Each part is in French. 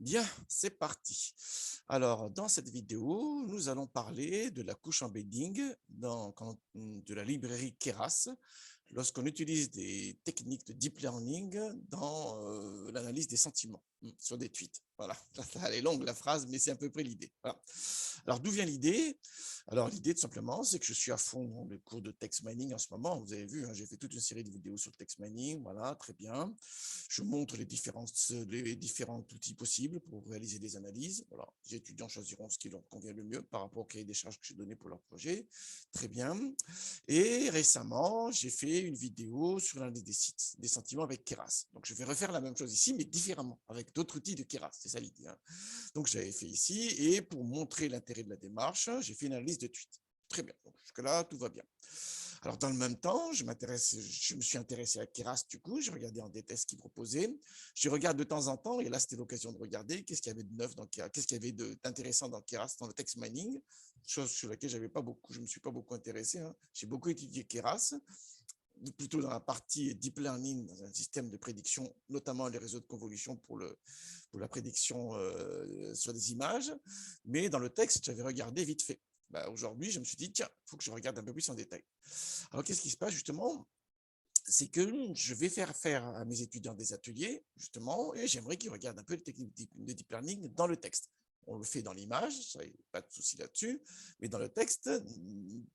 Bien, c'est parti. Alors, dans cette vidéo, nous allons parler de la couche embedding de la librairie Keras lorsqu'on utilise des techniques de deep learning dans l'analyse des sentiments sur des tweets. Voilà, elle est longue la phrase, mais c'est à peu près l'idée. Voilà. Alors, d'où vient l'idée? Alors, l'idée, tout simplement, c'est que je suis à fond dans le cours de text mining en ce moment. Vous avez vu, hein, j'ai fait toute une série de vidéos sur le text mining. Voilà, très bien. Je montre les différents outils possibles pour réaliser des analyses. Voilà. Les étudiants choisiront ce qui leur convient le mieux par rapport au cahier des charges que j'ai donné pour leur projet. Très bien. Et récemment, j'ai fait une vidéo sur l'analyse des sentiments avec Keras. Donc, je vais refaire la même chose ici, mais différemment, avec d'autres outils de Keras. C'est ça l'idée. Hein. Donc, j'avais fait ici. Et pour montrer l'intérêt de la démarche, j'ai fait une analyse de tweets. Très bien. Donc, jusque-là, tout va bien. Alors, dans le même temps, je me suis intéressé à Keras, du coup, j'ai regardé en détail ce qu'il proposait. Je regarde de temps en temps, et là, c'était l'occasion de regarder qu'est-ce qu'il y avait de neuf dans Keras, qu'est-ce qu'il y avait d'intéressant dans Keras, dans le text mining, chose sur laquelle je ne me suis pas beaucoup intéressé. Hein. J'ai beaucoup étudié Keras, plutôt dans la partie deep learning, dans un système de prédiction, notamment les réseaux de convolution pour la prédiction sur des images. Mais dans le texte, j'avais regardé vite fait. Aujourd'hui, je me suis dit, tiens, il faut que je regarde un peu plus en détail. Alors, qu'est-ce qui se passe justement? C'est que je vais faire à mes étudiants des ateliers, justement, et j'aimerais qu'ils regardent un peu les techniques de deep learning dans le texte. On le fait dans l'image, ça pas de souci là-dessus, mais dans le texte,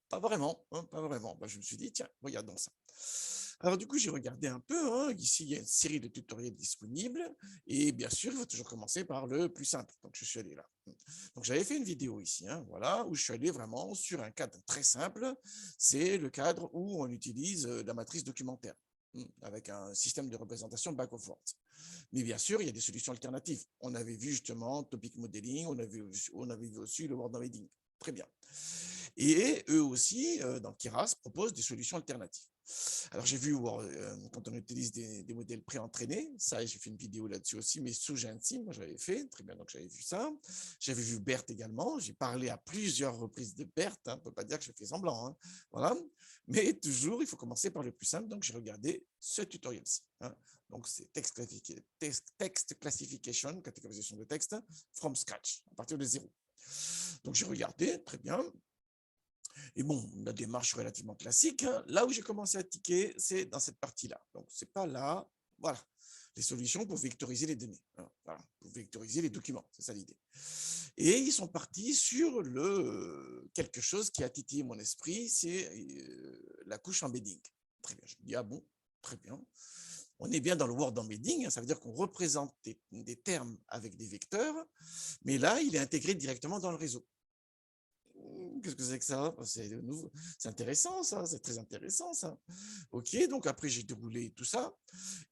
pas vraiment. Hein, pas vraiment. Je me suis dit, tiens, regardons ça. Alors du coup, j'ai regardé un peu. Hein. Ici, il y a une série de tutoriels disponibles. Et bien sûr, il faut toujours commencer par le plus simple. Donc, je suis allé là. Donc, j'avais fait une vidéo ici, hein, voilà, où je suis allé vraiment sur un cadre très simple. C'est le cadre où on utilise la matrice documentaire avec un système de représentation back-and-forth. Mais bien sûr, il y a des solutions alternatives. On avait vu justement Topic Modeling, on avait vu aussi le Word Embedding. Très bien. Et eux aussi, dans Keras, proposent des solutions alternatives. Alors, j'ai vu quand on utilise des modèles préentraînés, ça, j'ai fait une vidéo là-dessus aussi, mais sous Gensim, moi j'avais fait, très bien, donc j'avais vu ça. J'avais vu BERT également, j'ai parlé à plusieurs reprises de BERT, hein, on ne peut pas dire que je fais semblant, hein, voilà. Mais toujours, il faut commencer par le plus simple, donc j'ai regardé ce tutoriel-ci. Hein. Donc, c'est text classification, catégorisation de texte, from scratch, à partir de zéro. Donc, j'ai regardé, très bien. Et bon, la démarche relativement classique. Hein. Là où j'ai commencé à tiquer, c'est dans cette partie-là. Donc, c'est pas là. Voilà. Les solutions pour vectoriser les données. Hein. Voilà. Pour vectoriser les documents. C'est ça l'idée. Et ils sont partis sur quelque chose qui a titillé mon esprit, c'est la couche embedding. Très bien. Je me dis, ah bon, très bien. On est bien dans le word embedding, hein, ça veut dire qu'on représente des termes avec des vecteurs, mais là, il est intégré directement dans le réseau. Qu'est-ce que c'est que ça? C'est intéressant, ça, c'est très intéressant, ça. Ok, donc après, j'ai déroulé tout ça.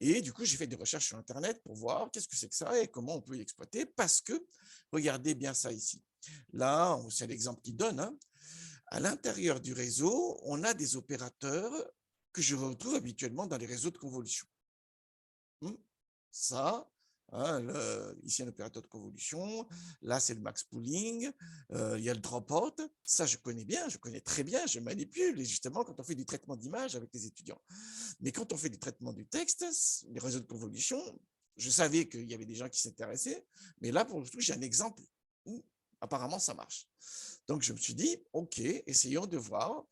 Et du coup, j'ai fait des recherches sur Internet pour voir qu'est-ce que c'est que ça et comment on peut l'exploiter. Parce que, regardez bien ça ici. Là, c'est l'exemple qu'il donne. Hein. À l'intérieur du réseau, on a des opérateurs que je retrouve habituellement dans les réseaux de convolution. Ça, hein, ici un opérateur de convolution, là c'est le max pooling, il y a le dropout, ça je connais bien, je connais très bien, je manipule, et justement quand on fait du traitement d'image avec les étudiants. Mais quand on fait du traitement du texte, les réseaux de convolution, je savais qu'il y avait des gens qui s'intéressaient, mais là pour le coup j'ai un exemple où apparemment ça marche. Donc, je me suis dit, OK, essayons de voir,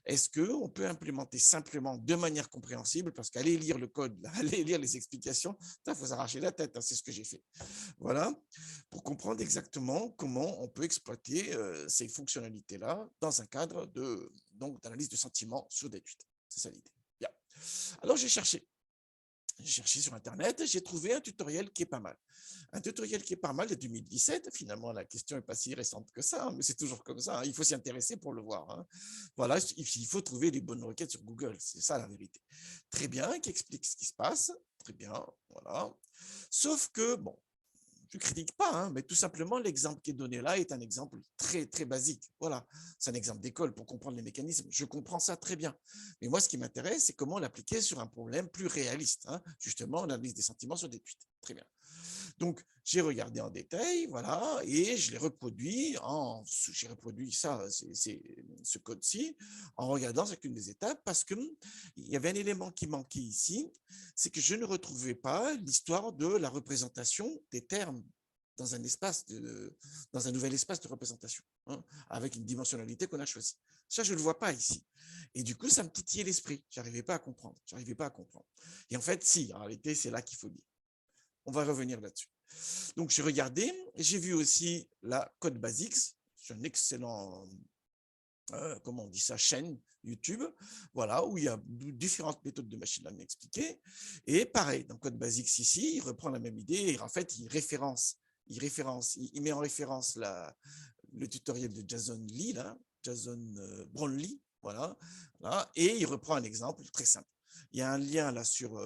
est-ce qu'on peut implémenter simplement de manière compréhensible, parce qu'aller lire le code, aller lire les explications, il faut s'arracher la tête, hein, c'est ce que j'ai fait. Voilà, pour comprendre exactement comment on peut exploiter ces fonctionnalités-là dans un cadre d'analyse de sentiments sur des tweets. C'est ça l'idée. Bien. Alors, j'ai cherché sur Internet, j'ai trouvé un tutoriel qui est pas mal. Un tutoriel qui est pas mal de 2017. Finalement, la question n'est pas si récente que ça, mais c'est toujours comme ça. Hein. Il faut s'y intéresser pour le voir. Hein. Voilà, il faut trouver les bonnes requêtes sur Google. C'est ça la vérité. Très bien, qui explique ce qui se passe. Très bien, voilà. Sauf que, bon, je ne critique pas, hein, mais tout simplement, l'exemple qui est donné là est un exemple très, très basique. Voilà, c'est un exemple d'école pour comprendre les mécanismes. Je comprends ça très bien. Mais moi, ce qui m'intéresse, c'est comment l'appliquer sur un problème plus réaliste. Hein, justement, l'analyse des sentiments sur des tweets. Très bien. Donc, j'ai regardé en détail, voilà, et j'ai reproduit ça, ce code-ci, en regardant chacune des étapes, parce que il y avait un élément qui manquait ici, c'est que je ne retrouvais pas l'histoire de la représentation des termes dans un dans un nouvel espace de représentation, hein, avec une dimensionnalité qu'on a choisie. Ça, je ne le vois pas ici. Et du coup, ça me titillait l'esprit. Je n'arrivais pas à comprendre. Et en fait, si, en réalité, c'est là qu'il faut dire. On va revenir là-dessus. Donc, j'ai regardé, j'ai vu aussi la Code Basics. C'est un excellent, comment on dit ça, chaîne YouTube, voilà, où il y a différentes méthodes de machine learning expliquées. Et pareil, dans Code Basics ici, il reprend la même idée. Et en fait, il met en référence le tutoriel de Jason Lee, là, Jason Brownlee, voilà, et il reprend un exemple très simple. Il y a un lien là sur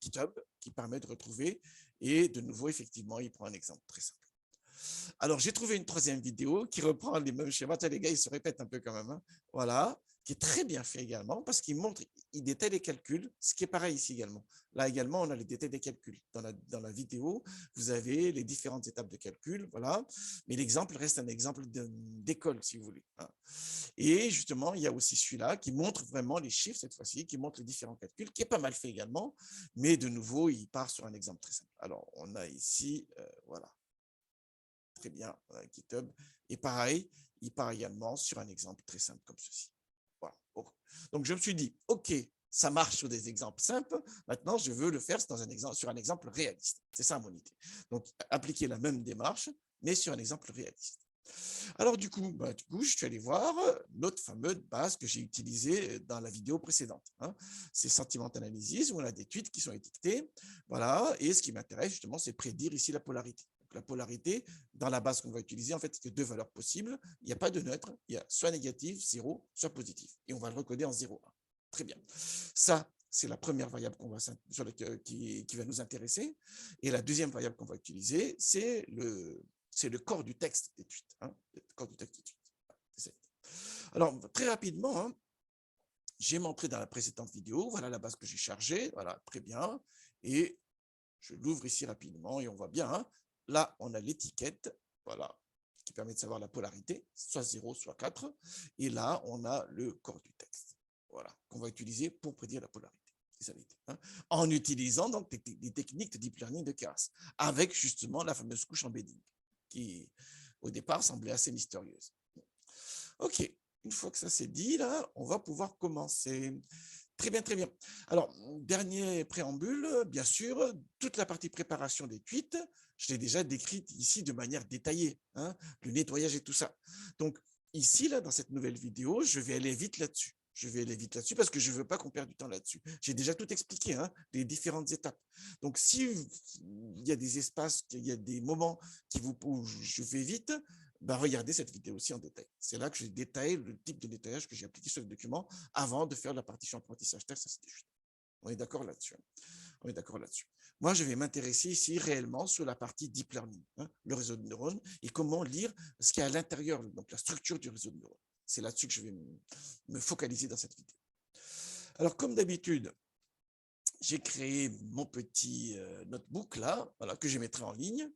GitHub qui permet de retrouver, et de nouveau, effectivement, il prend un exemple très simple. Alors, j'ai trouvé une troisième vidéo qui reprend les mêmes schémas. Les gars, ils se répètent un peu quand même, hein. Voilà, qui est très bien fait également parce qu'il montre, il détaille les calculs, ce qui est pareil ici également. Là également, on a les détails des calculs. Dans la vidéo, vous avez les différentes étapes de calcul, voilà. Mais l'exemple reste un exemple d'école, si vous voulez, hein. Et justement, il y a aussi celui-là qui montre vraiment les chiffres cette fois-ci, qui montre les différents calculs, qui est pas mal fait également. Mais de nouveau, il part sur un exemple très simple. Alors, on a ici, voilà. Très bien, GitHub. Et pareil, il part également sur un exemple très simple comme ceci. Voilà. Donc, je me suis dit, OK, ça marche sur des exemples simples. Maintenant, je veux le faire sur un exemple réaliste. C'est ça mon idée. Donc, appliquer la même démarche, mais sur un exemple réaliste. Alors, du coup, je suis allé voir notre fameuse base que j'ai utilisée dans la vidéo précédente, hein. C'est Sentiment Analysis, où on a des tweets qui sont étiquetés. Voilà. Et ce qui m'intéresse, justement, c'est prédire ici la polarité. Donc, la polarité, dans la base qu'on va utiliser, en fait, il y a deux valeurs possibles. Il n'y a pas de neutre. Il y a soit négatif, 0, soit positif. Et on va le recoder en 0, 1. Très bien. Ça, c'est la première variable qui va nous intéresser. Et la deuxième variable qu'on va utiliser, c'est le corps du texte des tweets, hein, le corps du texte des tweets. Alors, très rapidement, hein, j'ai montré dans la précédente vidéo, voilà la base que j'ai chargée, voilà, très bien. Et je l'ouvre ici rapidement et on voit bien, hein, là, on a l'étiquette, voilà, qui permet de savoir la polarité, soit 0, soit 4. Et là, on a le corps du texte, voilà, qu'on va utiliser pour prédire la polarité. Hein, en utilisant donc des techniques de deep learning de Keras, avec justement la fameuse couche embedding, qui au départ semblait assez mystérieuse. Ok, une fois que ça c'est dit, là, on va pouvoir commencer. Très bien, très bien. Alors, dernier préambule, bien sûr, toute la partie préparation des tweets, je l'ai déjà décrite ici de manière détaillée, hein, le nettoyage et tout ça. Donc, ici, là, dans cette nouvelle vidéo, je vais aller vite là-dessus. Je vais aller vite là-dessus parce que je ne veux pas qu'on perde du temps là-dessus. J'ai déjà tout expliqué, hein, les différentes étapes. Donc, si il y a des espaces, il y a des moments où je vais vite, regardez cette vidéo aussi en détail. C'est là que je détaille le type de nettoyage que j'ai appliqué sur le document avant de faire la partition apprentissage test. Ça, c'était juste. On est d'accord là-dessus. On est d'accord là-dessus. Moi, je vais m'intéresser ici réellement sur la partie deep learning, hein, le réseau de neurones, et comment lire ce qu'il y a à l'intérieur, donc la structure du réseau de neurones. C'est là-dessus que je vais me focaliser dans cette vidéo. Alors, comme d'habitude, j'ai créé mon petit notebook là, voilà, que je mettrai en ligne,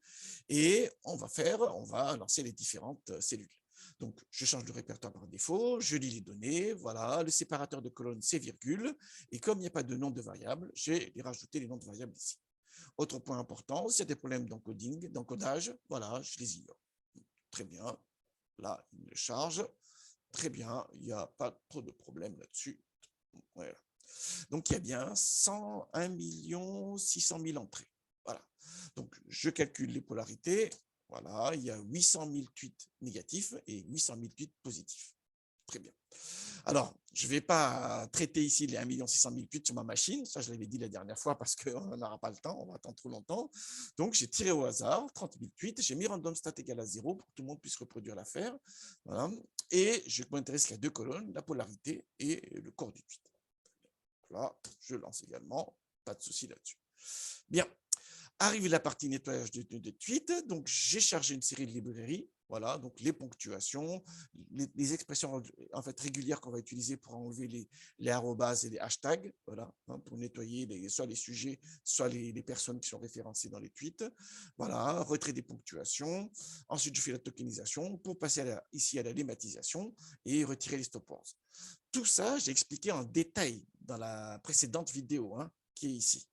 et on va lancer les différentes cellules. Donc, je change de répertoire par défaut, je lis les données, voilà, le séparateur de colonnes, c'est virgule, et comme il n'y a pas de nom de variable, j'ai rajouté les noms de variables ici. Autre point important, s'il y a des problèmes d'encodage, voilà, je les ignore. Très bien, là, il me charge, très bien, il n'y a pas trop de problème là-dessus. Voilà. Donc, il y a bien 101 600 000 entrées. Voilà. Donc, je calcule les polarités. Voilà, il y a 800 000 tweets négatifs et 800 000 tweets positifs. Très bien. Alors, je ne vais pas traiter ici les 1 600 000 tweets sur ma machine. Ça, je l'avais dit la dernière fois parce qu'on n'aura pas le temps, on va attendre trop longtemps. Donc, j'ai tiré au hasard 30 000 tweets. J'ai mis random stat égale à 0 pour que tout le monde puisse reproduire l'affaire. Voilà. Et je m'intéresse à 2 colonnes, la polarité et le corps du tweet. Là, je lance également, pas de souci là-dessus. Bien, arrive la partie nettoyage de tweets. Donc, j'ai chargé une série de librairies. Voilà, donc les ponctuations, les expressions en fait régulières qu'on va utiliser pour enlever les arrobas et les hashtags, voilà, hein, pour nettoyer soit les sujets, soit les personnes qui sont référencées dans les tweets. Voilà, retrait des ponctuations. Ensuite, je fais la tokenisation pour passer ici à la lématisation et retirer les stop words. Tout ça, j'ai expliqué en détail dans la précédente vidéo, hein, qui est ici.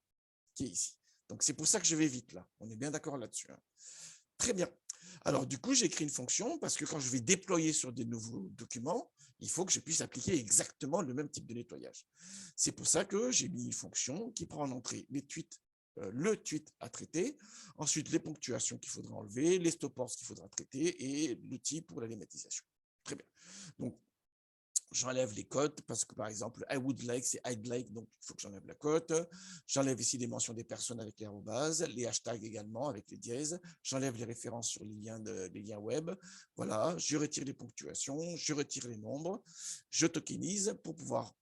Donc, c'est pour ça que je vais vite là. On est bien d'accord là-dessus, hein. Très bien. Alors, du coup, j'ai écrit une fonction parce que quand je vais déployer sur des nouveaux documents, il faut que je puisse appliquer exactement le même type de nettoyage. C'est pour ça que j'ai mis une fonction qui prend en entrée le tweet à traiter, ensuite les ponctuations qu'il faudra enlever, les stop words qu'il faudra traiter et l'outil pour la lématisation. Très bien. Donc, j'enlève les cotes parce que, par exemple, I would like, c'est I'd like, donc il faut que j'enlève la cote. J'enlève ici les mentions des personnes avec les arrobas, les hashtags également avec les dièses. J'enlève les références sur les liens web. Voilà, je retire les ponctuations, je retire les nombres, je tokenise pour pouvoir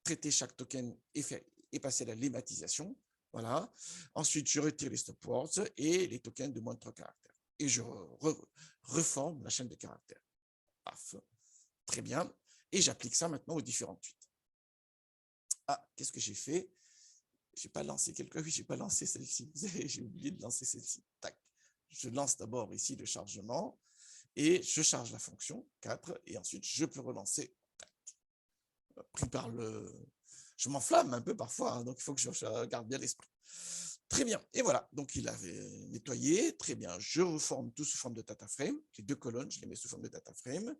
traiter chaque token et passer à la lématisation. Voilà. Ensuite, je retire les stop words et les tokens de moins de 3 caractères. Et je reforme la chaîne de caractères. Paf. Très bien. Et j'applique ça maintenant aux différents tweets. Ah, qu'est-ce que j'ai fait? Je n'ai pas lancé oui, j'ai pas lancé celle-ci. J'ai oublié de lancer celle-ci. Tac. Je lance d'abord ici le chargement et je charge la fonction 4 et ensuite je peux relancer. Tac. Pris par le... Je m'enflamme un peu parfois, hein, donc il faut que je garde bien l'esprit. Très bien. Et voilà. Donc, il avait nettoyé. Très bien. Je reforme tout sous forme de data frame. Les deux colonnes, je les mets sous forme de data frame.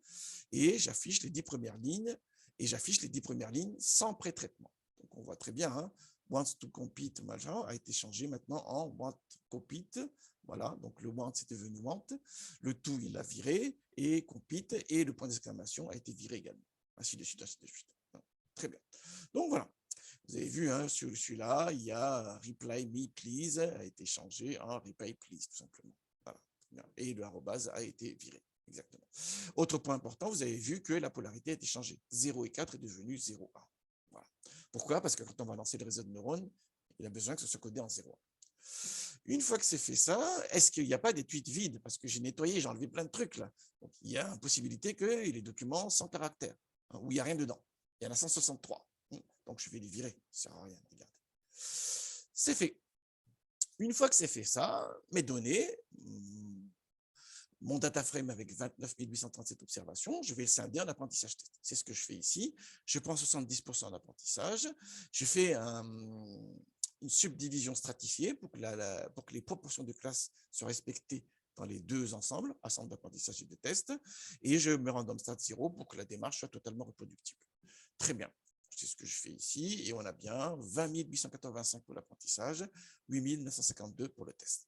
Et j'affiche les 10 premières lignes. Et j'affiche les 10 premières lignes sans pré-traitement. Donc, on voit très bien, hein, want to compete a été changé maintenant en want compete. Voilà. Donc, le want, c'était devenu want. Le to, il l'a viré. Et compete. Et le point d'exclamation a été viré également. Ainsi de suite, ainsi de suite. Très bien. Donc, voilà. Vous avez vu, hein, sur celui-là, il y a reply me please a été changé en reply please, tout simplement. Voilà. Et le arrobase a été viré. Exactement. Autre point important, vous avez vu que la polarité a été changée. 0 et 4 est devenu 0, 1. Voilà. Pourquoi? Parce que quand on va lancer le réseau de neurones, il a besoin que ce soit codé en 0. Une fois que c'est fait ça, est-ce qu'il n'y a pas des tweets vides? Parce que j'ai nettoyé, j'ai enlevé plein de trucs là. Donc, il y a une possibilité qu'il y ait des documents sans caractère, hein, où il n'y a rien dedans. Il y en a 163. Donc, je vais les virer. Ça ne sert à rien. Regardez. C'est fait. Une fois que c'est fait ça, mes données, mon data frame avec 29 837 observations, je vais le scinder en apprentissage test. C'est ce que je fais ici. Je prends 70% d'apprentissage. Je fais une subdivision stratifiée pour que les proportions de classes soient respectées dans les deux ensembles, ensemble d'apprentissage et de test. Et je me rends dans le stade 0 pour que la démarche soit totalement reproductible. Très bien. C'est ce que je fais ici, et on a bien 20 885 pour l'apprentissage, 8 952 pour le test.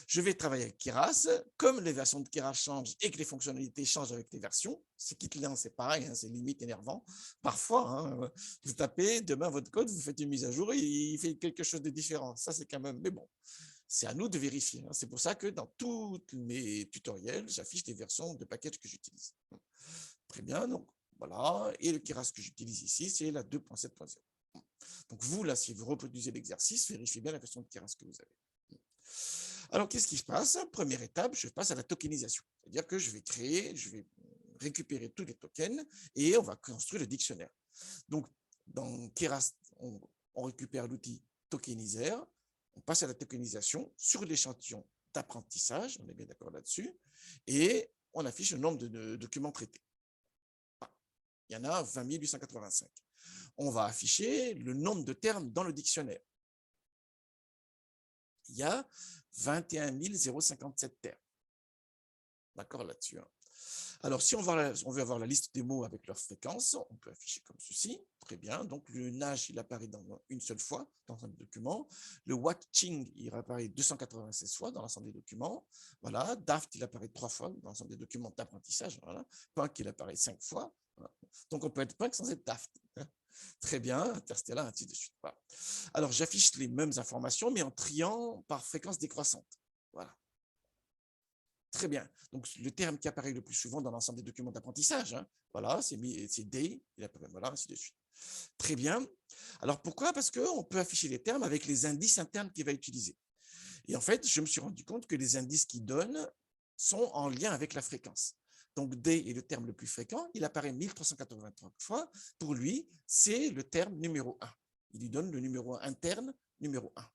Je vais travailler avec Keras. Comme les versions de Keras changent et que les fonctionnalités changent avec les versions, c'est Kitlin, c'est pareil, hein, c'est limite énervant. Parfois, hein, vous tapez, demain votre code, vous faites une mise à jour et il fait quelque chose de différent. Ça, c'est quand même... Mais bon, c'est à nous de vérifier. Hein. C'est pour ça que dans tous mes tutoriels, j'affiche les versions de package que j'utilise. Très bien, donc voilà. Et le Keras que j'utilise ici, c'est la 2.7.0. Donc vous, là, si vous reproduisez l'exercice, vérifiez bien la version de Keras que vous avez. Alors, qu'est-ce qui se passe? Première étape, je passe à la tokenisation. C'est-à-dire que je vais récupérer tous les tokens et on va construire le dictionnaire. Donc, dans Keras, on récupère l'outil tokenizer, on passe à la tokenisation sur l'échantillon d'apprentissage, on est bien d'accord là-dessus, et on affiche le nombre de documents traités. Il y en a 20 885. On va afficher le nombre de termes dans le dictionnaire. Il y a 21 057 termes. D'accord là-dessus. Hein. Alors, si on veut avoir la liste des mots avec leur fréquence, on peut afficher comme ceci. Très bien. Donc, le nage, il apparaît une seule fois dans un document. Le watching, il apparaît 296 fois dans l'ensemble des documents. Voilà. Daft, il apparaît 3 fois dans l'ensemble des documents d'apprentissage. Voilà. Punk, il apparaît 5 fois. Voilà. Donc, on peut être Punk sans être Daft. Très bien. Interstellar, ainsi de suite. Voilà. Alors, j'affiche les mêmes informations, mais en triant par fréquence décroissante. Voilà. Très bien. Donc, le terme qui apparaît le plus souvent dans l'ensemble des documents d'apprentissage, hein, voilà, c'est day, voilà, ainsi de suite. Très bien. Alors, pourquoi? Parce qu'on peut afficher les termes avec les indices internes qu'il va utiliser. Et en fait, je me suis rendu compte que les indices qu'il donne sont en lien avec la fréquence. Donc, day est le terme le plus fréquent. Il apparaît 1383 fois. Pour lui, c'est le terme numéro 1. Il lui donne le numéro interne numéro 1.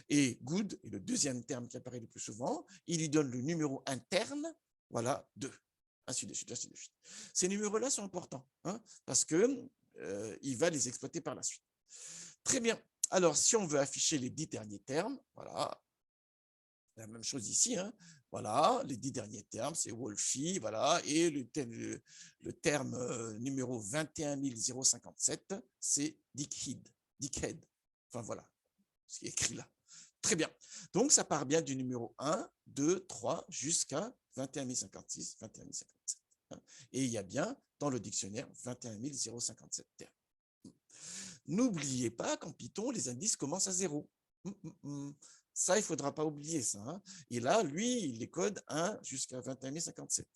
Et good est le deuxième terme qui apparaît le plus souvent. Il lui donne le numéro interne, voilà, 2. Ainsi de suite, ainsi de suite. Ces numéros-là sont importants, hein, parce qu'il va les exploiter par la suite. Très bien. Alors, si on veut afficher les 10 derniers termes, voilà, la même chose ici, hein. Voilà, les 10 derniers termes, c'est Wolfie, voilà, et le terme numéro 21057, c'est Dickhead. Enfin, voilà, ce qui est écrit là. Très bien. Donc, ça part bien du numéro 1, 2, 3 jusqu'à 21056, 21057. Et il y a bien dans le dictionnaire 21057 termes. N'oubliez pas qu'en Python, les indices commencent à 0. Ça, il ne faudra pas oublier ça. Hein. Et là, lui, il les code 1 jusqu'à 21057.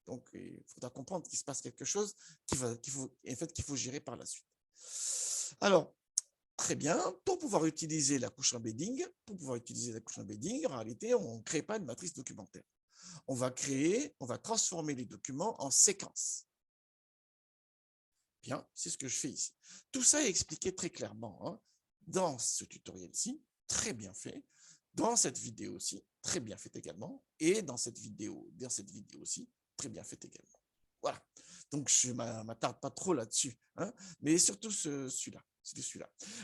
Donc, il faudra comprendre qu'il se passe quelque chose qu'il faut gérer par la suite. Alors, très bien. Pour pouvoir utiliser la couche embedding, en réalité, on ne crée pas une matrice documentaire. On va transformer les documents en séquences. Bien, c'est ce que je fais ici. Tout ça est expliqué très clairement hein, dans ce tutoriel-ci, très bien fait, dans cette vidéo aussi, très bien fait également, et dans cette vidéo aussi, très bien fait également. Voilà. Donc, je ne m'attarde pas trop là-dessus, hein, mais surtout celui-là.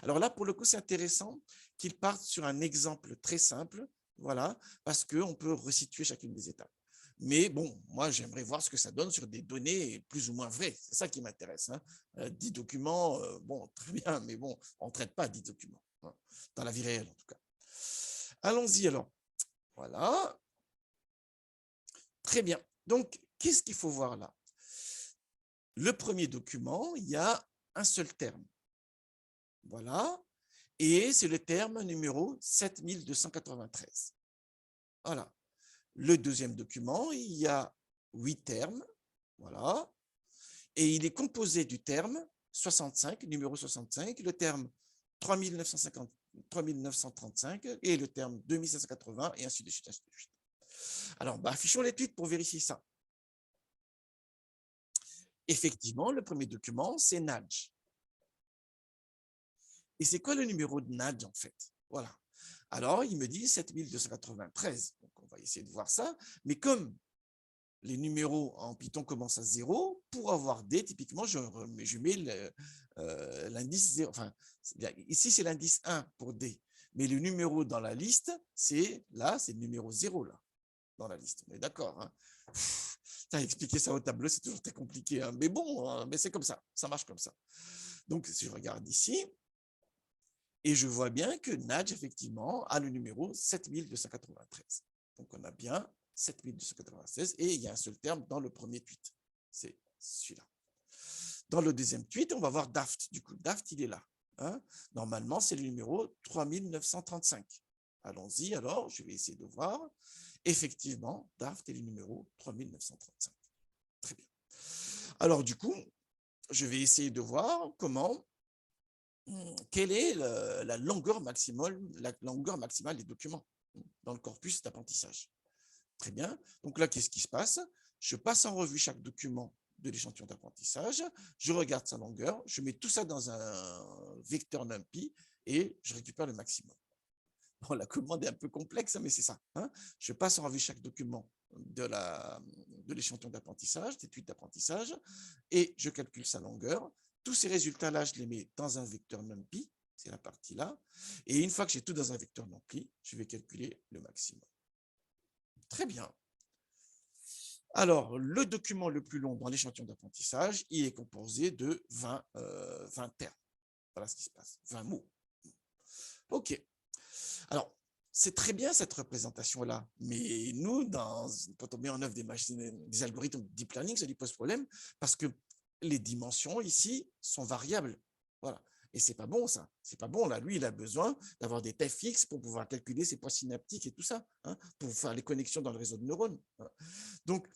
Alors là, pour le coup, c'est intéressant qu'il parte sur un exemple très simple, voilà, parce qu'on peut resituer chacune des étapes. Mais bon, moi, j'aimerais voir ce que ça donne sur des données plus ou moins vraies. C'est ça qui m'intéresse. Hein. 10 documents, bon, très bien, mais bon, on ne traite pas 10 documents, hein, dans la vie réelle en tout cas. Allons-y alors. Voilà. Très bien. Donc, qu'est-ce qu'il faut voir là? Le premier document, il y a un seul terme. Voilà. Et c'est le terme numéro 7293. Voilà. Le deuxième document, il y a 8 termes. Voilà. Et il est composé du terme 65, numéro 65, le terme 3950, 3935 et le terme 2780 et ainsi de suite. Ainsi de suite. Alors, affichons l'étude pour vérifier ça. Effectivement, le premier document, c'est Nudge. Et c'est quoi le numéro de Nudge en fait? Voilà. Alors, il me dit 7293. Donc, on va essayer de voir ça. Mais comme les numéros en Python commencent à 0, pour avoir D, typiquement, je mets l'indice 0. Enfin, ici, c'est l'indice 1 pour D. Mais le numéro dans la liste, c'est le numéro 0 là, dans la liste. On est d'accord. Hein. Expliquer ça au tableau, c'est toujours très compliqué. Hein. Mais bon, hein, mais c'est comme ça marche comme ça. Donc, si je regarde ici, et je vois bien que Nudge, effectivement, a le numéro 7293. Donc, on a bien 7296 et il y a un seul terme dans le premier tweet. C'est celui-là. Dans le deuxième tweet, on va voir Daft. Du coup, Daft, il est là. Hein. Normalement, c'est le numéro 3935. Allons-y, alors, je vais essayer de voir. Effectivement, Daft est le numéro 3935. Très bien. Alors, du coup, je vais essayer de voir quelle est la longueur maximale des documents dans le corpus d'apprentissage. Très bien. Donc là, qu'est-ce qui se passe? Je passe en revue chaque document de l'échantillon d'apprentissage, je regarde sa longueur, je mets tout ça dans un vecteur NumPy et je récupère le maximum. Bon, la commande est un peu complexe, mais c'est ça. Hein. Je passe en revue chaque document de l'échantillon d'apprentissage, d'étude d'apprentissage, et je calcule sa longueur. Tous ces résultats-là, je les mets dans un vecteur NumPy, c'est la partie là, et une fois que j'ai tout dans un vecteur NumPy, je vais calculer le maximum. Très bien. Alors, le document le plus long dans l'échantillon d'apprentissage, il est composé de 20 termes. Voilà ce qui se passe, 20 mots. OK. Alors, c'est très bien cette représentation-là, mais nous, quand on met en œuvre des algorithmes de deep learning, ça lui pose problème parce que les dimensions ici sont variables. Voilà. Et c'est pas bon, ça. C'est pas bon. Là, lui, il a besoin d'avoir des tailles fixes pour pouvoir calculer ses poids synaptiques et tout ça, hein, pour faire les connexions dans le réseau de neurones. Hein. Donc,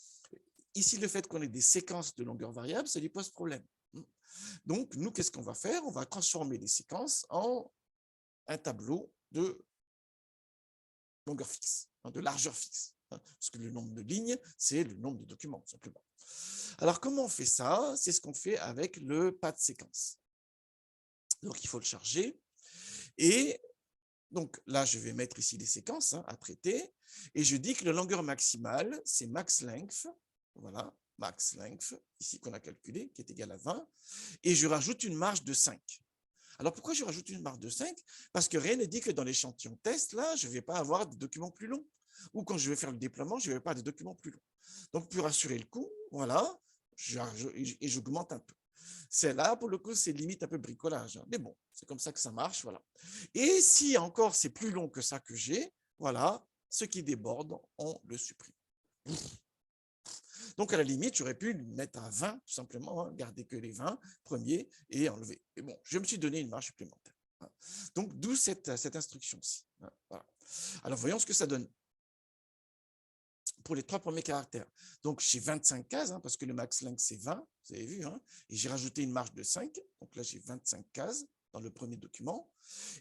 ici, le fait qu'on ait des séquences de longueur variable, ça lui pose problème. Donc, nous, qu'est-ce qu'on va faire? On va transformer les séquences en un tableau de longueur fixe, de largeur fixe. Parce que le nombre de lignes, c'est le nombre de documents, simplement. Alors, comment on fait ça? C'est ce qu'on fait avec le path séquence. Donc, il faut le charger. Et donc, là, je vais mettre ici les séquences à traiter. Et je dis que la longueur maximale, c'est max length. Voilà, max length, ici qu'on a calculé, qui est égal à 20. Et je rajoute une marge de 5. Alors, pourquoi je rajoute une marge de 5? Parce que rien ne dit que dans l'échantillon test, là, je ne vais pas avoir des documents plus longs. Ou quand je vais faire le déploiement, je ne vais pas avoir des documents plus longs. Donc, pour assurer le coup, voilà, et j'augmente un peu. C'est là, pour le coup, c'est limite un peu bricolage. Mais bon, c'est comme ça que ça marche, voilà. Et si encore c'est plus long que ça que j'ai, voilà, ce qui déborde, on le supprime. Donc, à la limite, j'aurais pu le mettre à 20, tout simplement, hein, garder que les 20 premiers et enlever. Mais bon, je me suis donné une marge supplémentaire. Hein. Donc, d'où cette instruction-ci. Hein, voilà. Alors, voyons ce que ça donne pour les 3 premiers caractères. Donc, j'ai 25 cases, hein, parce que le max length, c'est 20, vous avez vu, hein, et j'ai rajouté une marge de 5. Donc là, j'ai 25 cases dans le premier document.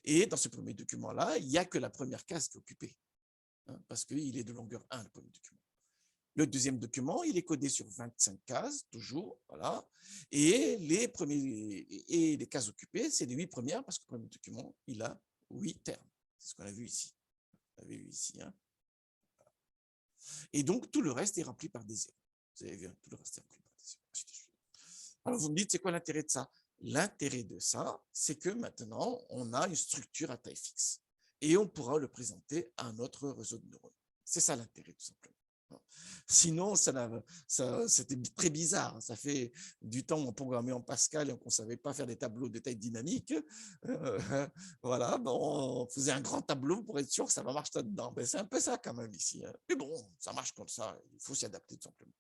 Et dans ce premier document-là, il n'y a que la première case qui est occupée, hein, parce qu'il est de longueur 1, le premier document. Le deuxième document, il est codé sur 25 cases, toujours, voilà. Et les cases occupées, c'est les 8 premières, parce que le premier document, il a 8 termes. C'est ce qu'on a vu ici. On avait vu ici, hein. Et donc, tout le reste est rempli par des zéros. Vous avez vu, tout le reste est rempli par des zéros. Alors, vous me dites, c'est quoi l'intérêt de ça? L'intérêt de ça, c'est que maintenant, on a une structure à taille fixe. Et on pourra le présenter à notre réseau de neurones. C'est ça l'intérêt, tout simplement. Sinon, c'était très bizarre. Ça fait du temps on programmait en Pascal et qu'on ne savait pas faire des tableaux de taille dynamique. Voilà, bon, on faisait un grand tableau pour être sûr que ça va marcher là-dedans. Ben, c'est un peu ça quand même ici. Hein. Mais bon, ça marche comme ça. Il faut s'y adapter tout simplement.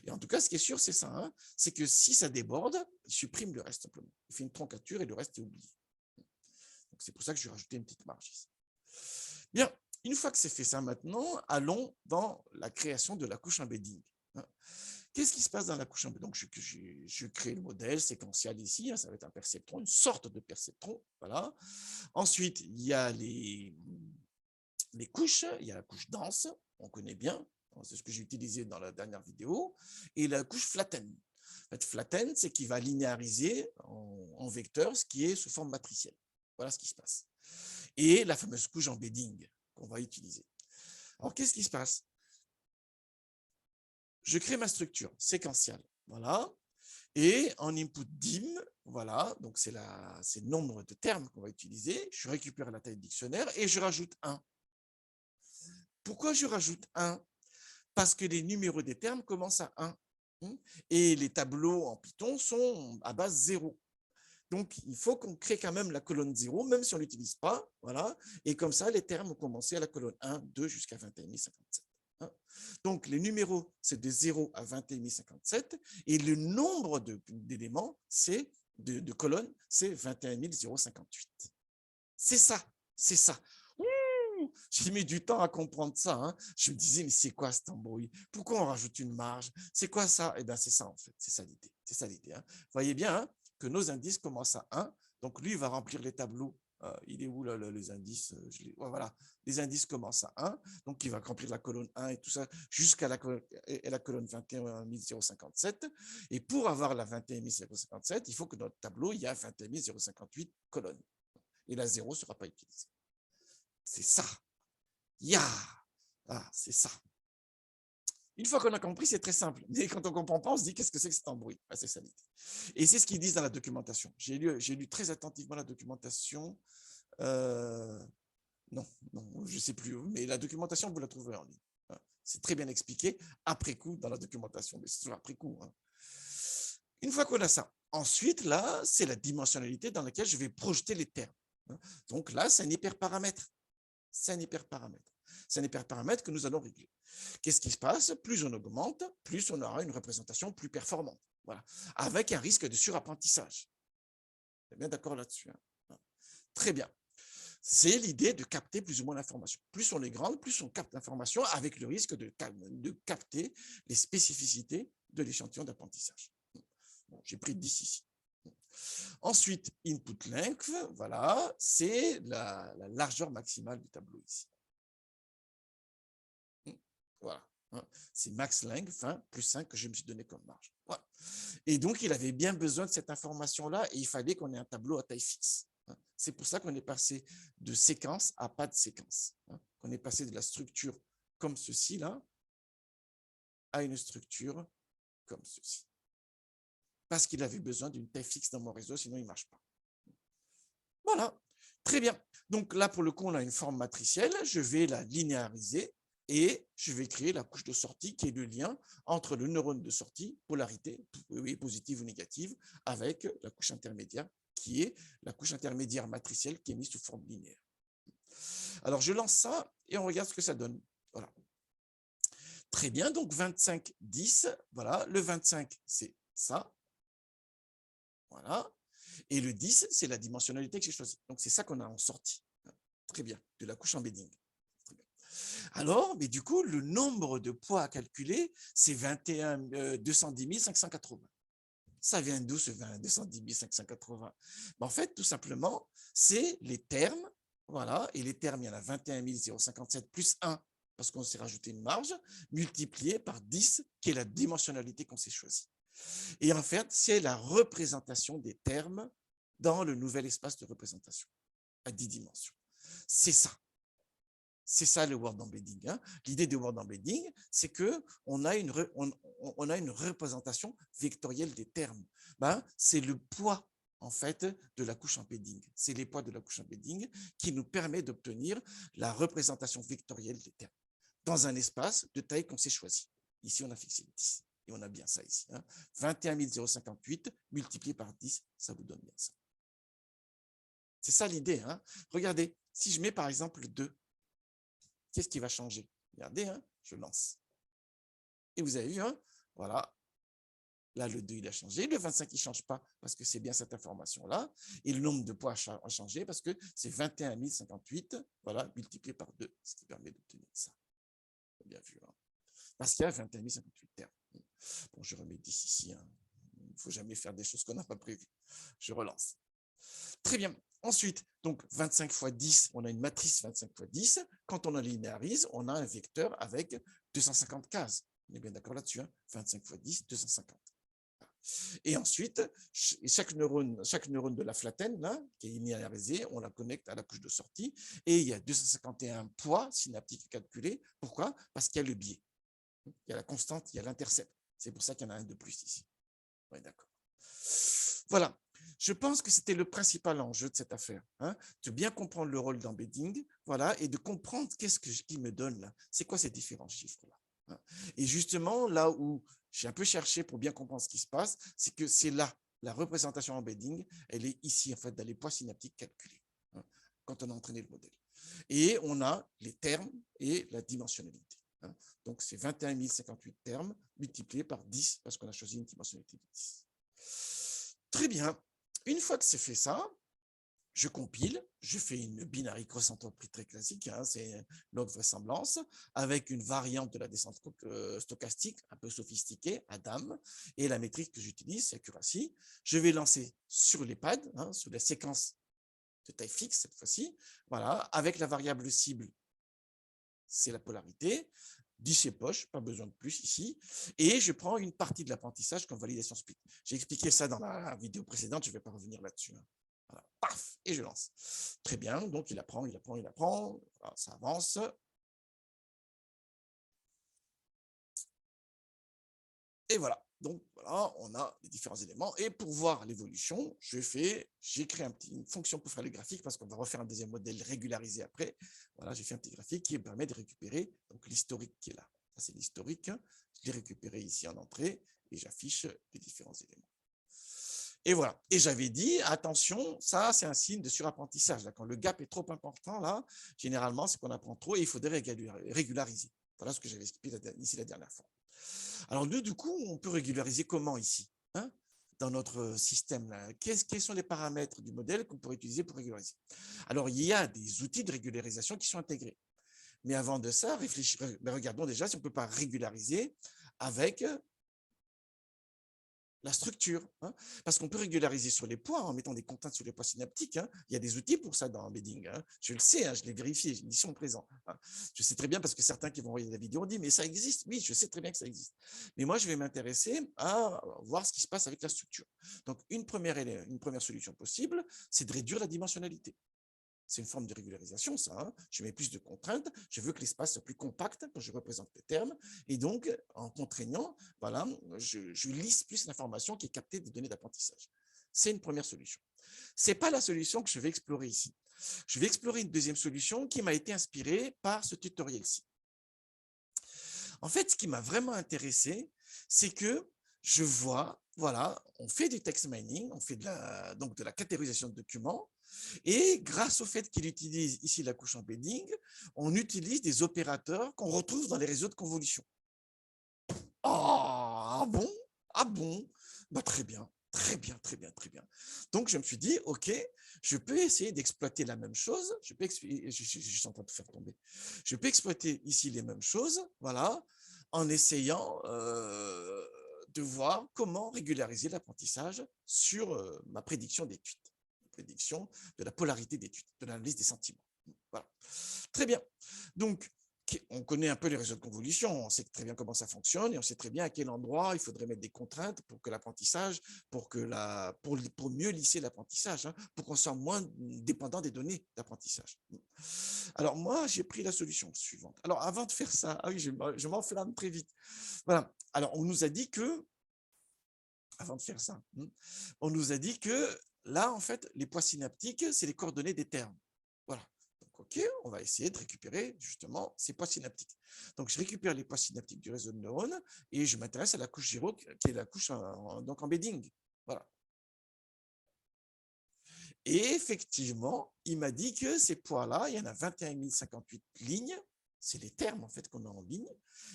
Et en tout cas, ce qui est sûr, c'est ça. Hein, c'est que si ça déborde, il supprime le reste simplement. Il fait une troncature et le reste est oublié. Donc c'est pour ça que je vais rajouter une petite marge ici. Bien, une fois que c'est fait ça maintenant, allons dans la création de la couche embedding. Qu'est-ce qui se passe dans la couche embedding? Donc, je crée le modèle séquentiel ici, hein, ça va être un perceptron, une sorte de perceptron. Voilà. Ensuite, il y a les couches, il y a la couche dense, on connaît bien, c'est ce que j'ai utilisé dans la dernière vidéo, et la couche flatten. En fait, flatten, c'est qu'il va linéariser en vecteur ce qui est sous forme matricielle. Voilà ce qui se passe. Et la fameuse couche embedding qu'on va utiliser. Alors, qu'est-ce qui se passe? Je crée ma structure séquentielle, voilà, et en input dim, voilà, donc c'est le nombre de termes qu'on va utiliser, je récupère la taille du dictionnaire et je rajoute 1. Pourquoi je rajoute 1? Parce que les numéros des termes commencent à 1, et les tableaux en Python sont à base 0. Donc, il faut qu'on crée quand même la colonne 0, même si on ne l'utilise pas. Voilà. Et comme ça, les termes ont commencé à la colonne 1, 2 jusqu'à 21 057. Donc, les numéros, c'est de 0 à 21 057. Et le nombre d'éléments, de colonnes, c'est 21 058. C'est ça, c'est ça. J'ai mis du temps à comprendre ça. Hein. Je me disais, mais c'est quoi cet embrouille? Pourquoi on rajoute une marge? C'est quoi ça? Eh bien, c'est ça, en fait. C'est ça l'idée. C'est ça l'idée. Hein. Vous voyez bien hein, que nos indices commencent à 1. Donc, lui, il va remplir les tableaux. Il est où, là, les indices voilà. Les indices commencent à 1. Donc, il va remplir la colonne 1 et tout ça jusqu'à la colonne 21 057. Et pour avoir la 21 057, il faut que notre tableau, il y a 21 058 colonnes. Et la 0 ne sera pas utilisée. C'est ça. Ah, c'est ça. Une fois qu'on a compris, c'est très simple. Mais quand on ne comprend pas, on se dit qu'est-ce que c'est que cet embrouille? Ah, c'est ça l'idée. Et c'est ce qu'ils disent dans la documentation. J'ai lu très attentivement la documentation. Non, je ne sais plus. Mais la documentation, vous la trouverez en ligne. C'est très bien expliqué après coup dans la documentation. Mais c'est toujours après coup. Hein. Une fois qu'on a ça, ensuite, là, c'est la dimensionnalité dans laquelle je vais projeter les termes. Donc là, c'est un hyperparamètre. C'est un hyperparamètre. C'est un hyperparamètre que nous allons régler. Qu'est-ce qui se passe? Plus on augmente, plus on aura une représentation plus performante. Voilà. Avec un risque de surapprentissage. Vous êtes bien d'accord là-dessus? Hein? Très bien. C'est l'idée de capter plus ou moins l'information. Plus on est grande, plus on capte l'information avec le risque de capter les spécificités de l'échantillon d'apprentissage. Bon, j'ai pris 10 ici. Ensuite, input length, voilà, c'est la largeur maximale du tableau ici. Voilà. C'est max length, plus 5 que je me suis donné comme marge. Voilà. Et donc, il avait bien besoin de cette information-là et il fallait qu'on ait un tableau à taille fixe. C'est pour ça qu'on est passé de séquence à pas de séquence. On est passé de la structure comme ceci, là, à une structure comme ceci. Parce qu'il avait besoin d'une taille fixe dans mon réseau, sinon il ne marche pas. Voilà, très bien. Donc là, pour le coup, on a une forme matricielle. Je vais la linéariser et je vais créer la couche de sortie qui est le lien entre le neurone de sortie, polarité, oui, positive ou négative, avec la couche intermédiaire qui est la couche intermédiaire matricielle qui est mise sous forme linéaire. Alors, je lance ça et on regarde ce que ça donne. Voilà. Très bien, donc 25, 10. Voilà, le 25, c'est ça. Voilà. Et le 10, c'est la dimensionnalité que j'ai choisie. Donc, c'est ça qu'on a en sortie. Très bien, de la couche embedding. Alors, mais du coup, le nombre de poids à calculer, c'est 21 210 580. Ça vient d'où ce 210 580? En fait, tout simplement, c'est les termes, voilà, et les termes, il y en a 21 057 plus 1, parce qu'on s'est rajouté une marge, multiplié par 10, qui est la dimensionnalité qu'on s'est choisie. Et en fait, c'est la représentation des termes dans le nouvel espace de représentation à 10 dimensions. C'est ça. C'est ça le word embedding. Hein. L'idée du word embedding, c'est qu'on a, on a une représentation vectorielle des termes. Ben, c'est le poids en fait de la couche embedding. C'est les poids de la couche embedding qui nous permet d'obtenir la représentation vectorielle des termes dans un espace de taille qu'on s'est choisi. Ici, on a fixé 10. Et on a bien ça ici. Hein. 21 058 multiplié par 10, ça vous donne bien ça. C'est ça l'idée. Hein. Regardez, si je mets par exemple 2, qu'est-ce qui va changer? Regardez, hein, je lance. Et vous avez vu, hein, voilà, là le 2 il a changé, le 25 il ne change pas parce que c'est bien cette information-là, et le nombre de poids a changé parce que c'est 21 058, voilà, multiplié par 2, ce qui permet d'obtenir ça. Bien vu, hein. Parce qu'il y a 21 058 termes. Bon, je remets 10 ici, hein. Il ne faut jamais faire des choses qu'on n'a pas prévues. Je relance. Très bien. Ensuite, donc 25 fois 10, on a une matrice 25 fois 10. Quand on la linéarise, on a un vecteur avec 250 cases. On est bien d'accord là-dessus, hein. 25 fois 10, 250. Et ensuite, chaque neurone de la flatène, là, qui est linéarisée, on la connecte à la couche de sortie. Et il y a 251 poids synaptiques calculés. Pourquoi? Parce qu'il y a le biais. Il y a la constante, il y a l'intercept. C'est pour ça qu'il y en a un de plus ici. Oui, d'accord. Voilà. Je pense que c'était le principal enjeu de cette affaire, hein, de bien comprendre le rôle d'embedding, voilà, et de comprendre qu'est-ce qui me donne là, c'est quoi ces différents chiffres-là. Hein. Et justement, là où j'ai un peu cherché pour bien comprendre ce qui se passe, c'est que c'est là, la représentation embedding, elle est ici, en fait, dans les poids synaptiques calculés, hein, quand on a entraîné le modèle. Et on a les termes et la dimensionnalité. Hein. Donc, c'est 21 058 termes multipliés par 10, parce qu'on a choisi une dimensionnalité de 10. Très bien. Une fois que c'est fait ça, je compile, je fais une binary cross-entropie très classique, hein, c'est log vraisemblance, avec une variante de la descente stochastique un peu sophistiquée, Adam, et la métrique que j'utilise, c'est accuracy. Je vais lancer sur les pads, hein, sur la séquence de taille fixe cette fois-ci, voilà, avec la variable cible, c'est la polarité, 10 et poche, pas besoin de plus ici, et je prends une partie de l'apprentissage comme validation split. J'ai expliqué ça dans la vidéo précédente, je ne vais pas revenir là-dessus. Hein. Voilà, paf, et je lance. Très bien, donc il apprend, voilà, ça avance. Et voilà, donc voilà, on a les différents éléments, et pour voir l'évolution, j'ai créé une fonction pour faire les graphiques, parce qu'on va refaire un deuxième modèle régularisé après. Voilà, j'ai fait un petit graphique qui permet de récupérer l'historique qui est là. Ça, c'est l'historique. Je l'ai récupéré ici en entrée et j'affiche les différents éléments. Et voilà. Et j'avais dit, attention, ça, c'est un signe de surapprentissage. Quand le gap est trop important, là, généralement, c'est qu'on apprend trop et il faudrait régulariser. Voilà ce que j'avais expliqué ici la dernière fois. Alors, nous, du coup, on peut régulariser comment ici, hein, dans notre système là? Quels sont les paramètres du modèle qu'on pourrait utiliser pour régulariser? Alors, il y a des outils de régularisation qui sont intégrés. Mais avant de ça, regardons déjà si on ne peut pas régulariser avec la structure. Hein, parce qu'on peut régulariser sur les poids en mettant des contraintes sur les poids synaptiques. Hein. Il y a des outils pour ça dans Embedding. Hein. Je le sais, hein, je l'ai vérifié, ils sont présents. Hein. Je sais très bien parce que certains qui vont regarder la vidéo ont dit, mais ça existe. Oui, je sais très bien que ça existe. Mais moi, je vais m'intéresser à voir ce qui se passe avec la structure. Donc, une première solution possible, c'est de réduire la dimensionnalité. C'est une forme de régularisation, ça. Hein. Je mets plus de contraintes. Je veux que l'espace soit plus compact quand je représente les termes. Et donc, en contraignant, voilà, je lisse plus l'information qui est captée des données d'apprentissage. C'est une première solution. Ce n'est pas la solution que je vais explorer ici. Je vais explorer une deuxième solution qui m'a été inspirée par ce tutoriel-ci. En fait, ce qui m'a vraiment intéressé, c'est que je vois, voilà, on fait du text mining, on fait donc de la catégorisation de documents, et grâce au fait qu'il utilise ici la couche embedding, on utilise des opérateurs qu'on retrouve dans les réseaux de convolution. Ah bon? Ah bon? Bah, très bien, très bien, très bien, très bien. Donc, je me suis dit, OK, je peux essayer d'exploiter la même chose. Je suis en train de faire tomber. Je peux exploiter ici les mêmes choses, voilà, en essayant de voir comment régulariser l'apprentissage sur ma prédiction des tweets, prédiction de la polarité des tweets, de l'analyse des sentiments. Voilà. Très bien. Donc, on connaît un peu les réseaux de convolution, on sait très bien comment ça fonctionne et on sait très bien à quel endroit il faudrait mettre des contraintes pour que l'apprentissage, pour mieux lisser l'apprentissage, hein, pour qu'on soit moins dépendant des données d'apprentissage. Alors moi, j'ai pris la solution suivante. Alors avant de faire ça, ah oui, je m'enflamme très vite. Voilà. Alors on nous a dit que, avant de faire ça, on nous a dit que là, en fait, les poids synaptiques, c'est les coordonnées des termes. Voilà. OK, on va essayer de récupérer justement ces poids synaptiques. Donc, je récupère les poids synaptiques du réseau de neurones et je m'intéresse à la couche 0, qui est la couche donc embedding. Voilà. Et effectivement, il m'a dit que ces poids-là, il y en a 21 058 lignes. C'est les termes en fait qu'on a en ligne.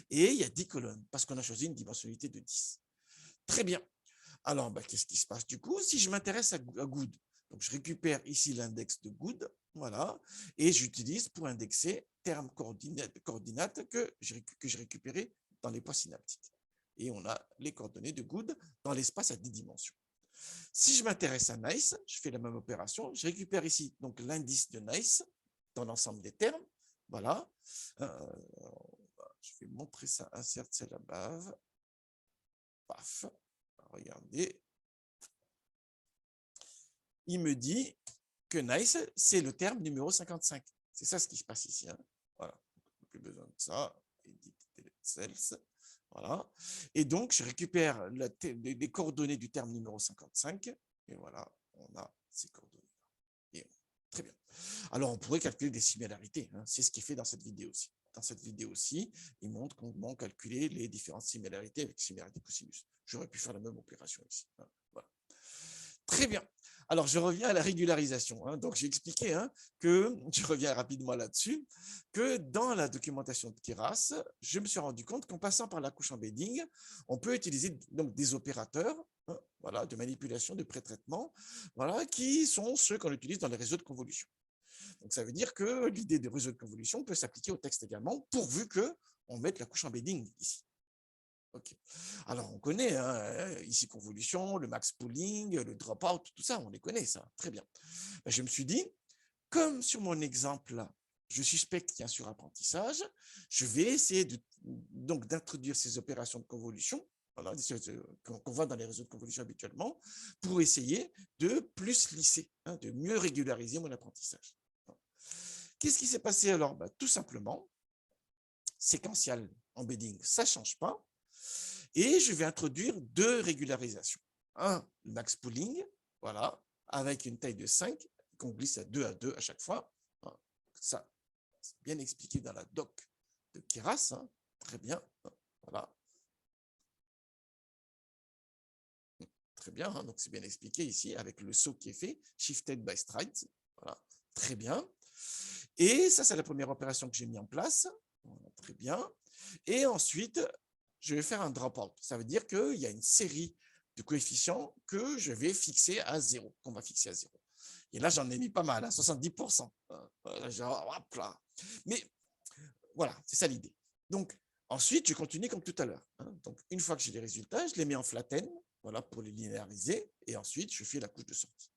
Et il y a 10 colonnes parce qu'on a choisi une dimensionnalité de 10. Très bien. Alors, qu'est-ce qui se passe du coup si je m'intéresse à Good? Donc, je récupère ici l'index de Good, voilà, et j'utilise pour indexer termes coordinates que j'ai récupéré dans les poids synaptiques. Et on a les coordonnées de Good dans l'espace à 10 dimensions. Si je m'intéresse à Nice, je fais la même opération. Je récupère ici donc l'indice de Nice dans l'ensemble des termes. Voilà. Je vais montrer ça. Insert celle à bave. Paf. Regardez. Il me dit que Nice, c'est le terme numéro 55. C'est ça ce qui se passe ici. Hein. Voilà. Plus besoin de ça. Edit cells. Voilà. Et donc, je récupère les coordonnées du terme numéro 55. Et voilà, on a ces coordonnées. Très bien. Alors, on pourrait calculer des similarités. Hein. C'est ce qui est fait dans cette vidéo aussi. Dans cette vidéo-ci, il montre comment calculer les différentes similarités avec similarité cosinus. J'aurais pu faire la même opération ici. Hein. Voilà. Très bien. Alors, je reviens à la régularisation. Hein. Donc, j'ai expliqué que, je reviens rapidement là-dessus, que dans la documentation de Keras, je me suis rendu compte qu'en passant par la couche embedding, on peut utiliser donc, des opérateurs voilà, de manipulation, de pré-traitement, voilà, qui sont ceux qu'on utilise dans les réseaux de convolution. Donc, ça veut dire que l'idée des réseaux de convolution peut s'appliquer au texte également, pourvu qu'on mette la couche embedding ici. Ok. Alors, on connaît ici convolution, le max pooling, le dropout, tout ça, on les connaît, ça. Très bien. Je me suis dit, comme sur mon exemple là, je suspecte qu'il y a un surapprentissage, je vais essayer d'introduire ces opérations de convolution, voilà, qu'on voit dans les réseaux de convolution habituellement, pour essayer de plus lisser, de mieux régulariser mon apprentissage. Qu'est-ce qui s'est passé alors? Tout simplement, séquential embedding, ça ne change pas. Et je vais introduire deux régularisations. Un, le max pooling, voilà, avec une taille de 5, qu'on glisse à 2 à chaque fois. Ça, c'est bien expliqué dans la doc de Keras. Très bien. Voilà. Très bien. Donc, c'est bien expliqué ici avec le saut qui est fait, shifted by stride. Voilà. Très bien. Et ça, c'est la première opération que j'ai mis en place. Voilà, très bien. Et ensuite, je vais faire un dropout. Ça veut dire qu'il y a une série de coefficients que je vais fixer à 0, qu'on va fixer à 0. Et là, j'en ai mis pas mal, 70%. Genre, hop là. Mais voilà, c'est ça l'idée. Donc, ensuite, je continue comme tout à l'heure. Donc, une fois que j'ai les résultats, je les mets en flatten, voilà, pour les linéariser. Et ensuite, je fais la couche de sortie.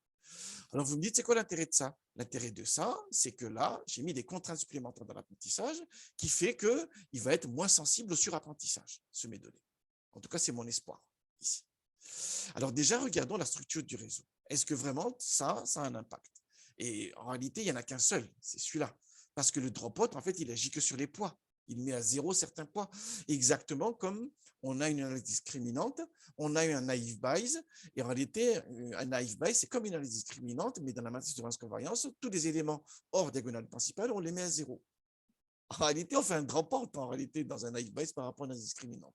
Alors, vous me dites, c'est quoi l'intérêt de ça? L'intérêt de ça, c'est que là, j'ai mis des contraintes supplémentaires dans l'apprentissage qui fait qu'il va être moins sensible au surapprentissage, ce mes données. En tout cas, c'est mon espoir ici. Alors déjà, regardons la structure du réseau. Est-ce que vraiment ça a un impact? Et en réalité, il n'y en a qu'un seul, c'est celui-là. Parce que le dropout, en fait, il agit que sur les poids. Il met à 0 certains poids. Exactement comme on a une analyse discriminante, on a eu un naive Bayes, et en réalité, un naive Bayes, c'est comme une analyse discriminante, mais dans la matrice de variance, tous les éléments hors diagonale principale, on les met à 0. En réalité, on fait un grand port en réalité dans un naive Bayes par rapport à une analyse discriminante.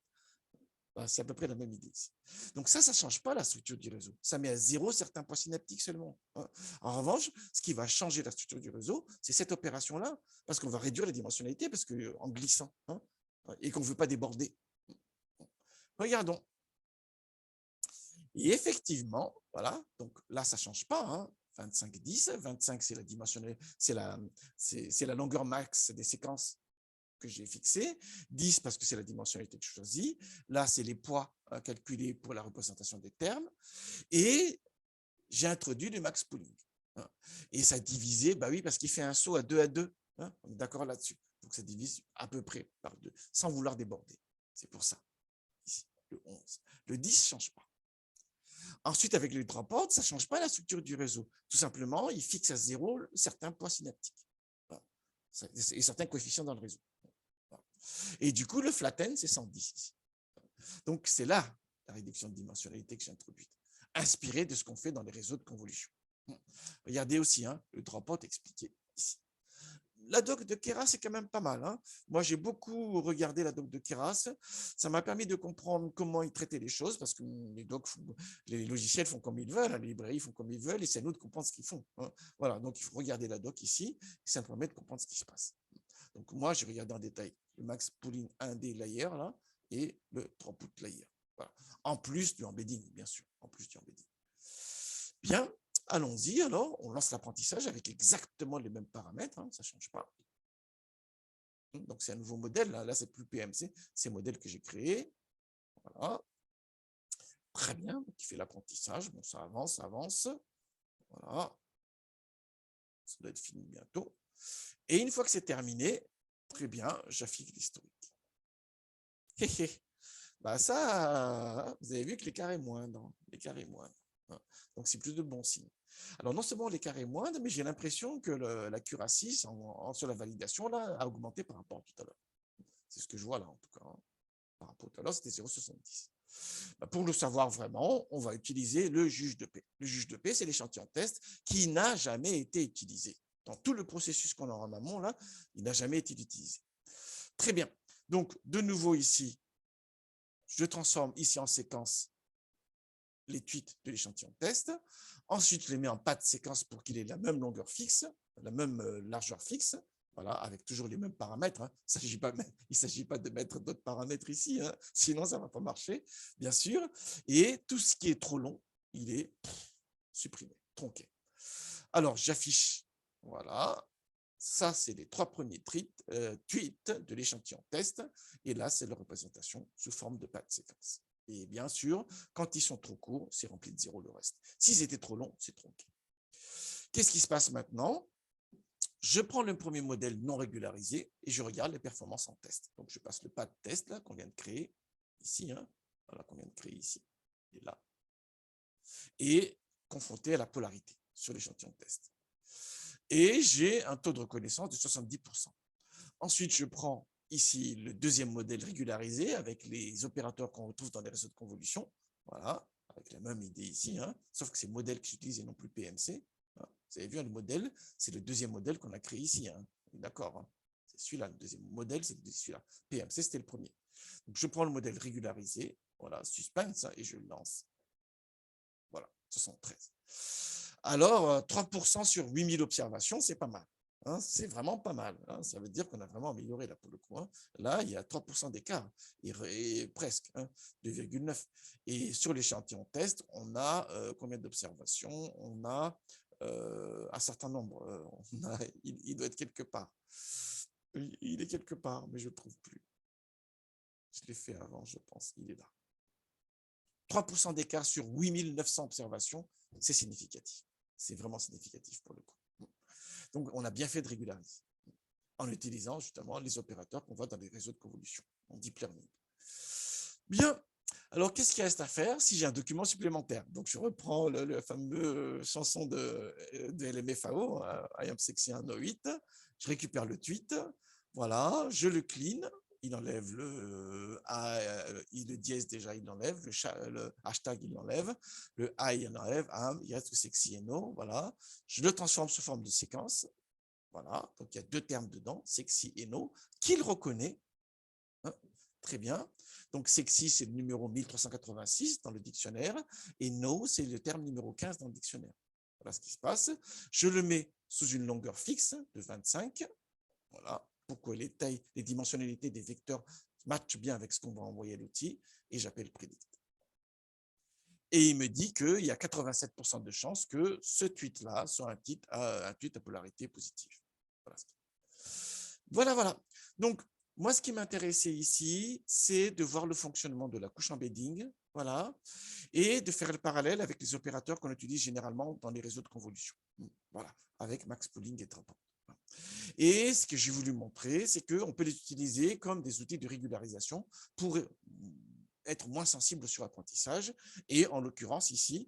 C'est à peu près la même idée ici. Donc ça ne change pas la structure du réseau. Ça met à 0 certains points synaptiques seulement. En revanche, ce qui va changer la structure du réseau, c'est cette opération-là, parce qu'on va réduire les dimensionnalités en glissant, et qu'on ne veut pas déborder. Regardons. Et effectivement, voilà, donc là, ça ne change pas. 25, 10. 25, c'est la dimensionnalité, c'est la longueur max des séquences que j'ai fixé, 10 parce que c'est la dimensionnalité que je choisis, là c'est les poids calculés pour la représentation des termes, et j'ai introduit le max pooling. Et ça divisé, bah oui, parce qu'il fait un saut à 2 à 2, on est d'accord là-dessus. Donc ça divise à peu près par 2, sans vouloir déborder. C'est pour ça, ici, le 11. Le 10 ne change pas. Ensuite, avec les dropout, ça ne change pas la structure du réseau. Tout simplement, il fixe à 0 certains points synaptiques et certains coefficients dans le réseau. Et du coup, le flatten, c'est 110. Donc, c'est là la réduction de dimensionnalité que j'ai introduite, inspirée de ce qu'on fait dans les réseaux de convolution. Regardez aussi, le dropout expliqué ici. La doc de Keras, c'est quand même pas mal. Moi, j'ai beaucoup regardé la doc de Keras. Ça m'a permis de comprendre comment ils traitaient les choses, parce que les logiciels font comme ils veulent, les librairies font comme ils veulent, et c'est à nous de comprendre ce qu'ils font. Voilà, donc il faut regarder la doc ici, et ça me permet de comprendre ce qui se passe. Donc moi, j'ai regardé en détail le max pooling 1D layer là, et le throughput layer. Voilà. En plus du embedding, bien sûr. En plus du embedding. Bien, allons-y alors. On lance l'apprentissage avec exactement les mêmes paramètres. Ça ne change pas. Donc c'est un nouveau modèle. Là c'est plus PMC. C'est le modèle que j'ai créé. Voilà. Très bien. Donc, il fait l'apprentissage. Bon, ça avance, ça avance. Voilà. Ça doit être fini bientôt. Et une fois que c'est terminé, très bien, j'affiche l'historique. Bah ça, vous avez vu que l'écart est moindre. L'écart est moindre. Donc, c'est plus de bon signe. Alors, non seulement l'écart est moindre, mais j'ai l'impression que l'accuracy sur la validation là, a augmenté par rapport à tout à l'heure. C'est ce que je vois là, en tout cas. Par rapport à tout à l'heure, c'était 0,70. Bah, pour le savoir vraiment, on va utiliser le juge de paix. Le juge de paix, c'est l'échantillon test qui n'a jamais été utilisé. Dans tout le processus qu'on a en amont, là, il n'a jamais été utilisé. Très bien. Donc, de nouveau ici, je transforme ici en séquence les tweets de l'échantillon test. Ensuite, je les mets en path séquence pour qu'il ait la même longueur fixe, la même largeur fixe, voilà, avec toujours les mêmes paramètres. Il ne s'agit pas de mettre d'autres paramètres ici, sinon ça ne va pas marcher, bien sûr. Et tout ce qui est trop long, il est supprimé, tronqué. Alors, j'affiche, voilà, ça, c'est les 3 premiers tweets de l'échantillon test. Et là, c'est la représentation sous forme de path séquence. Et bien sûr, quand ils sont trop courts, c'est rempli de 0 le reste. S'ils étaient trop longs, c'est tronqué. Qu'est-ce qui se passe maintenant? Je prends le premier modèle non régularisé et je regarde les performances en test. Donc, je passe le path test là qu'on vient de créer ici, voilà, qu'on vient de créer ici et là, et confronté à la polarité sur l'échantillon test. Et j'ai un taux de reconnaissance de 70%. Ensuite, je prends ici le deuxième modèle régularisé avec les opérateurs qu'on retrouve dans les réseaux de convolution. Voilà, avec la même idée ici, sauf que c'est modèle que j'utilise et non plus PMC. Vous avez vu, le modèle, c'est le deuxième modèle qu'on a créé ici. D'accord, c'est celui-là, le deuxième modèle, c'est celui-là. PMC, c'était le premier. Donc, je prends le modèle régularisé, voilà, suspense, et je le lance. Voilà, 73. Alors, 3% sur 8000 observations, c'est pas mal. C'est vraiment pas mal. Ça veut dire qu'on a vraiment amélioré là pour le coup. Là, il y a 3% d'écart, et presque 2,9. Et sur l'échantillon test, on a combien d'observations? On a un certain nombre. Il doit être quelque part. Il est quelque part, mais je ne le trouve plus. Je l'ai fait avant, je pense. Il est là. 3% d'écart sur 8900 observations, c'est significatif. C'est vraiment significatif pour le coup. Donc, on a bien fait de régulariser en utilisant justement les opérateurs qu'on voit dans les réseaux de convolution en deep learning. Bien. Alors, qu'est-ce qu'il reste à faire si j'ai un document supplémentaire? Donc, je reprends le fameux chanson de LMFAO, I am sexy 108. Je récupère le tweet. Voilà, je le clean, il enlève le A, le dièse déjà, il l'enlève, le hashtag, il l'enlève, le I, il l'enlève, il reste que sexy et no, voilà. Je le transforme sous forme de séquence, voilà. Donc, il y a deux termes dedans, sexy et no, qu'il reconnaît. Hein, très bien. Donc, sexy, c'est le numéro 1386 dans le dictionnaire, et no, c'est le terme numéro 15 dans le dictionnaire. Voilà ce qui se passe. Je le mets sous une longueur fixe de 25, voilà, pour que les dimensionnalités des vecteurs matchent bien avec ce qu'on va envoyer à l'outil, et j'appelle predict. Et il me dit qu'il y a 87% de chances que ce tweet-là soit un tweet à polarité positive. Voilà, voilà. Donc, moi, ce qui m'intéressait ici, c'est de voir le fonctionnement de la couche embedding, voilà, et de faire le parallèle avec les opérateurs qu'on utilise généralement dans les réseaux de convolution. Voilà, avec max pooling et trappant. Et ce que j'ai voulu montrer, c'est qu'on peut les utiliser comme des outils de régularisation pour être moins sensible au surapprentissage. Et en l'occurrence, ici,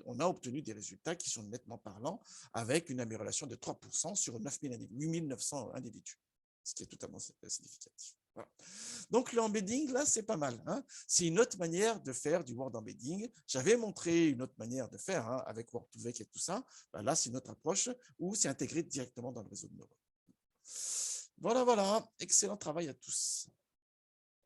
on a obtenu des résultats qui sont nettement parlants, avec une amélioration de 3% sur 8900 individus, ce qui est totalement significatif. Voilà. Donc, l'embedding, là, c'est pas mal. Hein. C'est une autre manière de faire du word embedding. J'avais montré une autre manière de faire avec Word2Vec et tout ça. Ben là, c'est une autre approche où c'est intégré directement dans le réseau de neurones. Voilà, voilà. Excellent travail à tous.